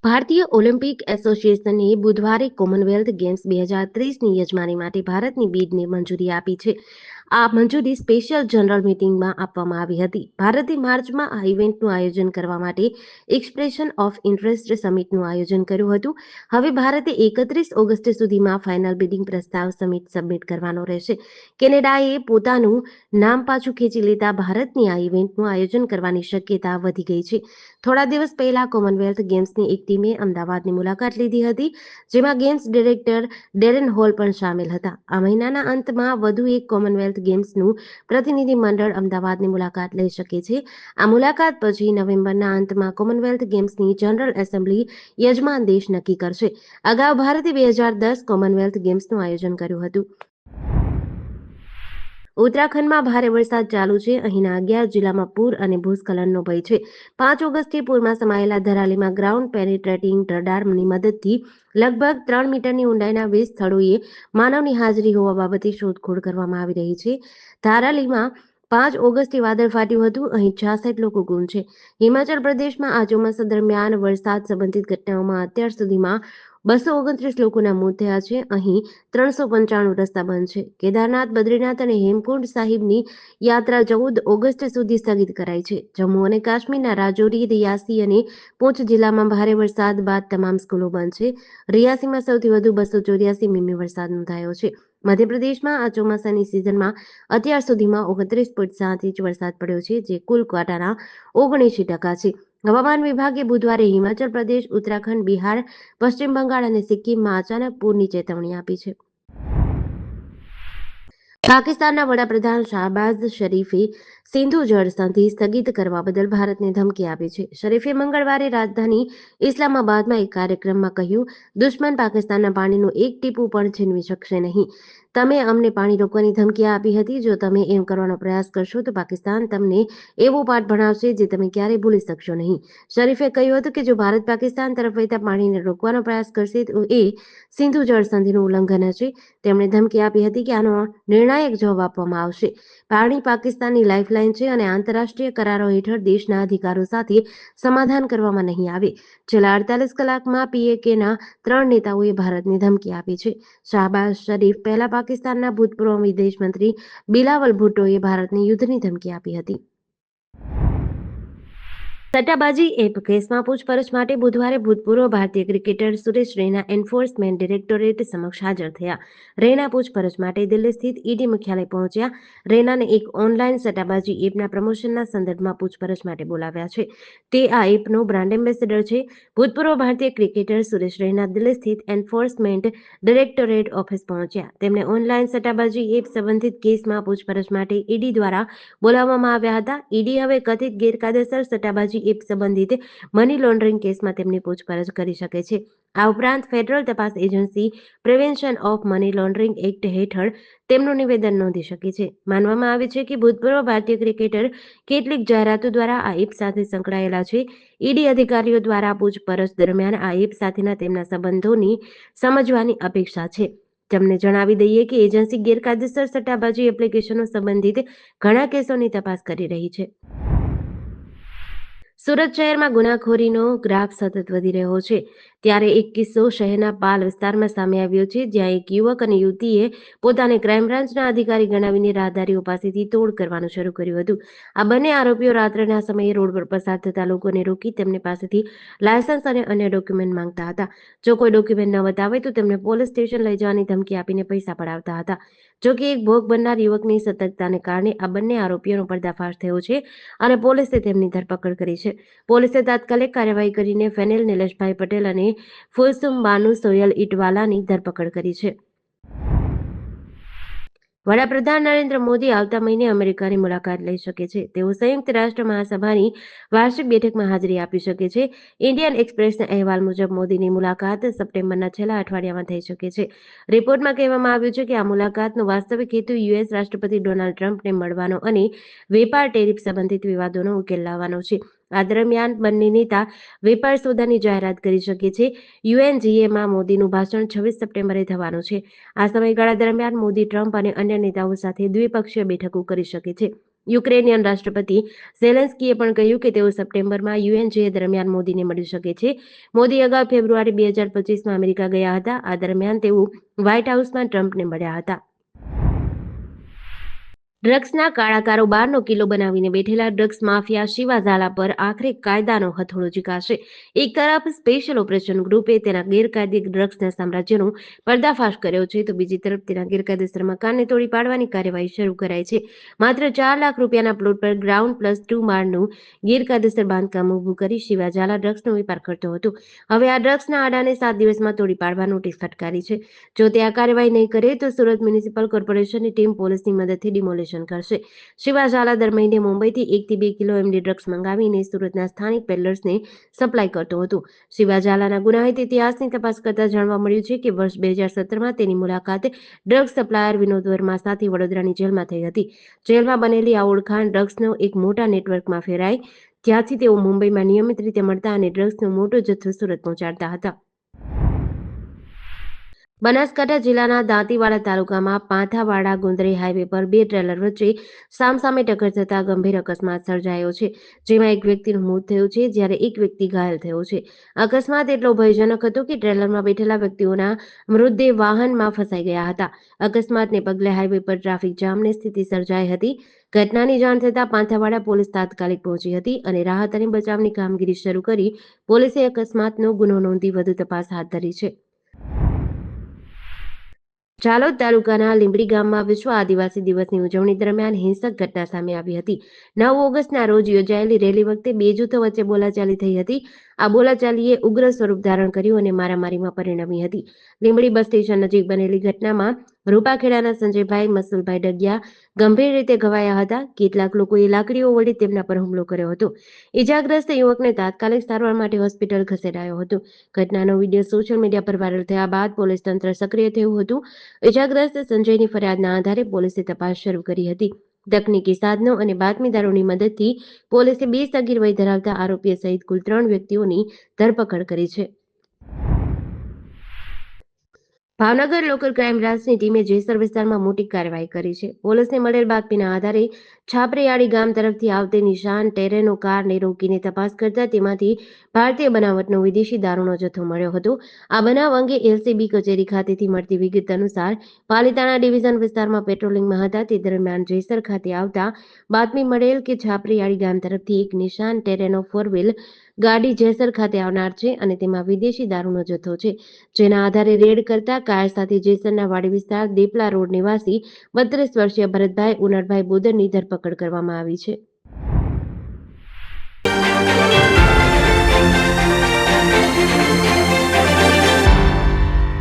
ભારતીય ઓલિમ્પિક એસોસિએશને બુધવારે Commonwealth games 2030ની યજમાની માટે ભારતની બીડને મંજૂરી આપી છે. આ મંજૂરી સ્પેશિયલ જનરલ મીટિંગમાં આપવામાં આવી હતી. ભારતે માર્ચમાં આ ઇવેન્ટનું આયોજન કરવા માટે એક્સપ્રેશન ઓફ ઇન્ટરેસ્ટ સમિટનું આયોજન કર્યું હતું. હવે ભારતે 31 ઓગસ્ટ સુધીમાં ફાઇનલ બિડિંગ પ્રસ્તાવ સબમિટ કરવાનો રહેશે. કેનેડાએ પોતાનું નામ પાછું ખેંચી લેતા ભારતની આ ઇવેન્ટનું આયોજન કરવાની શક્યતા વધી ગઈ છે. થોડા દિવસ પહેલા કોમનવેલ્થ ગેમ્સની એક ટીમે અમદાવાદની મુલાકાત લીધી હતી, જેમાં ગેમ્સ ડિરેક્ટર ડેરેન હોલ પણ સામેલ હતા. આ મહિનાના અંતમાં વધુ એક કોમનવેલ્થ ગેમ્સનું પ્રતિનિધિ મંડળ અમદાવાદની મુલાકાત લઈ શકે છે. આ મુલાકાત પછી નવેમ્બરના અંતમાં કોમનવેલ્થ ગેમ્સની જનરલ એસેમ્બલી યજમાન દેશ નક્કી કરશે. અગાઉ ભારતે 2010 કોમનવેલ્થ ગેમ્સનું આયોજન કર્યું હતું. ઉત્તરાખંડમાં ભારે વરસાદ ચાલુ છે. અહીંના 11 જિલ્લામાં પૂર અને ભૂસ્ખલનનો ભય છે. 5 ઓગસ્ટથી પૂરમાં સમાયેલા ધરાલીમાં ગ્રાઉન્ડ પેનિટ્રેટિંગ રડારની મદદથી લગભગ 3 મીટરની ઊંડાઈના 20 સ્થળોએ માનવની હાજરી હોવા બાબતે શોધખોળ કરવામાં આવી રહી છે. ધારાલીમાં 5 ઓગસ્ટે વાદળ ફાટ્યું હતું. અહીં 66 લોકો ગુમ છે. હિમાચલ પ્રદેશમાં આ ચોમાસા દરમિયાન વરસાદ સંબંધિત ઘટનાઓમાં અત્યાર સુધીમાં 229 લોકોના મોત થયા છે. અહીં 395 રસ્તા બંધ છે. કેદારનાથ, બદ્રીનાથ અને હેમકુંડ સાહિબની યાત્રા 14 ઓગસ્ટ સુધી સ્થગિત કરાઈ છે. જમ્મુ અને કાશ્મીરના રાજૌરી, રિયાસી અને પૂંછ જિલ્લામાં ભારે વરસાદ બાદ તમામ સ્કૂલો બંધ છે. રિયાસીમાં સૌથી વધુ 284 મીમી વરસાદ નોંધાયો છે. મધ્યપ્રદેશમાં આ ચોમાસાની સિઝનમાં અત્યાર સુધીમાં 29.7 ઇંચ વરસાદ પડ્યો છે, જે કુલ કાંટાના 79% છે. હવામાન વિભાગે બુધવારે હિમાચલ પ્રદેશ, ઉત્તરાખંડ, બિહાર, પશ્ચિમ બંગાળ અને સિક્કિમમાં અચાનક પૂરની ચેતવણી આપી છે. પાકિસ્તાનના વડાપ્રધાન શાહબાઝ શરીફે સિંધુ જળ સંધિ સ્થગિત કરવા બદલ ભારતને ધમકી આપી છે. શરીફે મંગળવારે રાજધાની ઇસ્લામાબાદમાં એક કાર્યક્રમમાં કહ્યું, દુશ્મન પાકિસ્તાનના પાણીનું એક ટીપું પણ છીનવી શકશે નહીં. તમે અમને પાણી રોકવાની ધમકી આપી હતી. જો તમે એમ કરવાનો પ્રયાસ કરશો તો પાકિસ્તાન તમને એવો પાઠ ભણાવશે જે તમે ક્યારેય ભૂલી શકશો નહીં. શરીફે કહ્યું હતું કે જો ભારત પાકિસ્તાન તરફ વહેતા પાણીને રોકવાનો પ્રયાસ કરશે તો એ સિંધુ જળ સંધિનું ઉલ્લંઘન હશે. તેમણે ધમકી આપી હતી કે આનો નિર્ણાયક જવાબ આપવામાં આવશે. પાણી પાકિસ્તાનની લાઇફલાઇન છે અને આંતરરાષ્ટ્રીય કરારો હેઠળ દેશના અધિકારો સાથે સમાધાન કરવામાં નહીં આવે. છેલ્લા 48 કલાકમાં પીએકેના 3 નેતાઓએ ભારતને ધમકી આપી છે. શાહબાઝ શરીફ પહેલા પાકિસ્તાનના ભૂતપૂર્વ વિદેશ મંત્રી બિલાવલ ભુટ્ટોએ ભારતને યુદ્ધની ધમકી આપી હતી. સટ્ટાબાજી એપ કેસમાં પૂછપરછ માટે બુધવારે ભૂતપૂર્વ ભારતીય cricketer Suresh Raina enforcement directorate સમક્ષ હાજર થયા. રૈના પૂછપરછ માટે દિલ્હી સ્થિત ઈડી મુખ્યાલય પહોંચ્યા. રૈનાને એક ઓનલાઈન સટ્ટાબાજી એપના પ્રમોશનના સંદર્ભમાં પૂછપરછ માટે બોલાવ્યા છે. તે આ એપનો બ્રાન્ડ એમ્બેસેડર છે. ભૂતપૂર્વ ભારતીય ક્રિકેટર સુરેશ રૈના દિલ્હી સ્થિત એન્ફોર્સમેન્ટ ડિરેક્ટોરેટ ઓફિસ પહોંચ્યા. તેમને ઓનલાઈન સટ્ટાબાજી એપ સંબંધિત કેસમાં પૂછપરછ માટે ઈડી દ્વારા બોલાવવામાં આવ્યા હતા. ઈડી હવે કથિત ગેરકાયદેસર સટ્ટાબાજી એપ સંબંધિત મની લોન્ડરિંગ કેસમાં તેમની પૂછપરછ કરી શકે છે. આ ઉપરાંત ફેડરલ તપાસ agency prevention of money laundering act હેઠળ તેમનું નિવેદન નોંધી શકે છે. માનવામાં આવે છે કે ભૂતપૂર્વ ભારતીય ક્રિકેટર કેટલીક જાહેરાતો દ્વારા આ એપ સાથે સંકળાયેલા છે. ઈડી અધિકારીઓ દ્વારા પૂછપરછ દરમિયાન આ એપ સાથેના તેમના સંબંધોની સમજવાની અપેક્ષા છે. તમને જણાવી દઈએ કે એજન્સી ગેરકાયદેસર સટ્ટાબાજી એપ્લિકેશનો સંબંધિત ઘણા કેસોની તપાસ કરી રહી છે. સુરત શહેરમાં ગુનાખોરીનો ગ્રાફ સતત વધી રહ્યો છે. ત્યારે એક કિસ્સો શહેરના પાલ વિસ્તારમાં સામે આવ્યો છે, જ્યાં એક યુવક અને યુવતીએ પોતાને ક્રાઇમ બ્રાન્ચના અધિકારી ગણાવીને રાહદારીઓ પાસેથી તોડ કરવાનું શરૂ કર્યું હતું. આ બંને આરોપીઓ રાત્રિના સમયે રોડ પર પસાર થતા લોકોને રોકી તેમની પાસેથી લાયસન્સ અને અન્ય ડોક્યુમેન્ટ માંગતા હતા. જો કોઈ ડોક્યુમેન્ટ ન બતાવે તો તેમને પોલીસ સ્ટેશન લઈ જવાની ધમકી આપીને પૈસા પડાવતા હતા. જોકે એક ભોગ બનનાર યુવકની સતર્કતાને કારણે આ બંને આરોપીઓનો પર્દાફાશ થયો છે અને પોલીસે તેમની ધરપકડ કરી છે. પોલીસે તાત્કાલિક કાર્યવાહી કરીને ફેનિલ નિલેશભાઈ પટેલ અને ફુલસુમ બાનુ સોયલ ઇટવાલાની ધરપકડ કરી છે. વડાપ્રધાન નરેન્દ્ર મોદી આવતા મહિને અમેરિકાની મુલાકાત લઈ શકે છે. તેઓ સંયુક્ત રાષ્ટ્ર મહાસભાની વાર્ષિક બેઠકમાં હાજરી આપી શકે છે. ઇન્ડિયન એક્સપ્રેસના અહેવાલ મુજબ મોદીની મુલાકાત સપ્ટેમ્બરના છેલ્લા અઠવાડિયામાં થઈ શકે છે. રિપોર્ટમાં કહેવામાં આવ્યું છે કે આ મુલાકાતનો વાસ્તવિક હેતુ યુએસ રાષ્ટ્રપતિ ડોનાલ્ડ ટ્રમ્પને મળવાનો અને વેપાર ટેરિફ સંબંધિત વિવાદોનો ઉકેલ લાવવાનો છે. આ દરમિયાન બંને નેતા વેપાર સોદાની જાહેરાત કરી શકે છે. યુએનજીએમાં મોદીનું ભાષણ 26 સપ્ટેમ્બરે થવાનું છે. આ સમયગાળા દરમિયાન મોદી ટ્રમ્પ અને અન્ય નેતાઓ સાથે દ્વિપક્ષીય બેઠકો કરી શકે છે. યુક્રેનિયન રાષ્ટ્રપતિ ઝેલેન્સ્કીએ પણ કહ્યું કે તેઓ સપ્ટેમ્બરમાં યુએનજીએ દરમિયાન મોદીને મળી શકે છે. મોદી અગાઉ ફેબ્રુઆરી 2025માં અમેરિકા ગયા હતા. આ દરમિયાન તેઓ વ્હાઇટ હાઉસમાં ટ્રમ્પને મળ્યા હતા. ડ્રગ્સના કાળા કારોબારનો કિલ્લો બનાવીને બેઠેલા ડ્રગ્સ માફિયા શિવા ઝાલા પર આખરે કાયદાનો હથોડો ઝીકાશે. એક તરફ સ્પેશિયલ ઓપરેશન ગ્રુપે તેના ગેરકાયદે ડ્રગ્સના સામ્રાજ્યનો પર્દાફાશ કર્યો છે, તો બીજી તરફ તેના ગેરકાયદેસર મકાનને તોડી પાડવાની કાર્યવાહી શરૂ કરાઈ છે. માત્ર 4 લાખ રૂપિયાના પ્લોટ પર ગ્રાઉન્ડ+2 માળનું ગેરકાયદેસર બાંધકામ ઊભું કરી શિવા ઝાલા ડ્રગ્સનો વેપાર કરતો હતો. હવે આ ડ્રગ્સના આડાને 7 દિવસમાં તોડી પાડવા નોટિસ ફટકારી છે. જો તે આ કાર્યવાહી નહીં કરે તો સુરત મ્યુનિસિપલ કોર્પોરેશનની ટીમ પોલીસની મદદથી ડિમોલિશ કરશે. શિવા ઝાલા દર મહિને મુંબઈથી 1 થી 2 કિલો એમડી ડ્રગ્સ મંગાવીને સુરતના સ્થાનિક પેડલર્સને સપ્લાય કરતો હતો. શિવા ઝાલાના ગુનાહિત ઇતિહાસની તપાસ કરતા જાણવા મળ્યું છે કે વર્ષ 2017માં તેની મુલાકાત ડ્રગ્સ સપ્લાયર વિનોદ વર્મા સાથે વડોદરાની જેલમાં થઈ હતી. જેલમાં બનેલી આ ઓળખાણ ડ્રગ્સનો એક મોટા નેટવર્કમાં ફેરાઈ, ત્યાંથી તેઓ મુંબઈમાં નિયમિત રીતે મળતા અને ડ્રગ્સનો મોટો જથ્થો સુરત પહોંચાડતા હતા. બનાસકાંઠા જિલ્લાના દાંતીવાડા તાલુકામાં પાંથાવાડા ગુંદરી હાઈવે પર 2 ટ્રેલર વચ્ચે સામસામે ટક્કર થતા ગંભીર અકસ્માત સર્જાયો છે, જેમાં એક વ્યક્તિનું મોત થયું છે જ્યારે એક વ્યક્તિ ઘાયલ થયો છે. અકસ્માત એટલો ભયજનક હતો કે ટ્રેલરમાં બેઠેલા વ્યક્તિઓના મૃતદેહ વાહનમાં ફસાઈ ગયા હતા. અકસ્માતને પગલે હાઈવે પર ટ્રાફિક જામની સ્થિતિ સર્જાઈ હતી. ઘટનાની જાણ થતાં પાંથાવાડા પોલીસ તાત્કાલિક પહોંચી હતી અને રાહત અને બચાવની કામગીરી શરૂ કરી પોલીસે અકસ્માતનો ગુનો નોંધી વધુ તપાસ હાથ ધરી છે. જાલોદ તાલુકાના લીંબડી ગામમાં વિશ્વ આદિવાસી દિવસની ઉજવણી દરમિયાન હિંસક ઘટના સામે આવી હતી. 9 ઓગસ્ટના રોજ યોજાયેલી રેલી વખતે 2 જૂથો વચ્ચે બોલાચાલી થઈ હતી. આ બોલાચાલીએ ઉગ્ર સ્વરૂપ ધારણ કર્યું અને મારામારીમાં પરિણમી હતી. લીંબડી બસ સ્ટેશન નજીક બનેલી ઘટનામાં રૂપાખેડાના સંજયભાઈ મસુલભાઈ ડગિયા ગંભીર રીતે ઘવાયા હતા. કેટલાક લોકોએ લાકડીઓ વડે તેમના પર હુમલો કર્યો હતો. ઇજાગ્રસ્ત યુવકને તાત્કાલિક સારવાર માટે હોસ્પિટલ ખસેડાયો હતો. ઘટનાનો વિડીયો સોશિયલ મીડિયા પર વાયરલ થયા બાદ પોલીસ તંત્ર સક્રિય થયું હતું. ઇજાગ્રસ્ત સંજયની ફરિયાદના આધારે પોલીસે તપાસ શરૂ કરી હતી. તકનીકી સાધનો અને બાતમીદારોની મદદથી પોલીસે 2 સગીર વય ધરાવતા આરોપીઓ સહિત કુલ 3 વ્યક્તિઓની ધરપકડ કરી છે. ભાવનગર લોકલ ક્રાઇમ બ્રાન્ચની ટીમે જેસર વિસ્તારમાં મોટી કાર્યવાહી કરી છે. પોલીસને મળેલ બાતમીના આધારે છાપરીયાળી ગામ તરફથી આવતી નિશાન ટેરેનો કારને રોકીને તપાસ કરતા તેમાંથી ભારતીય બનાવટનો વિદેશી દારૂનો જથ્થો મળ્યો હતો. આ બનાવ અંગે એલસીબી કચેરી ખાતેથી મળતી વિગત અનુસાર પાલિતાણા ડિવિઝન વિસ્તારમાં પેટ્રોલિંગમાં હતા તે દરમિયાન જેસર ખાતે આવતા બાતમી મળેલ કે છાપરીયાળી ગામ તરફથી એક નિશાન ટેરેનો 4 વ્હીલ ગાડી જેસર ખાતે આવનાર છે અને તેમાં વિદેશી દારૂનો જથ્થો છે. જેના આધારે રેડ કરતા કાર સાથે જેસરના વાડી વિસ્તાર દેપલા રોડ નિવાસી 32 વર્ષીય ભરતભાઈ ઉનડભાઈ બોદરની ધરપકડ કરવામાં આવી છે.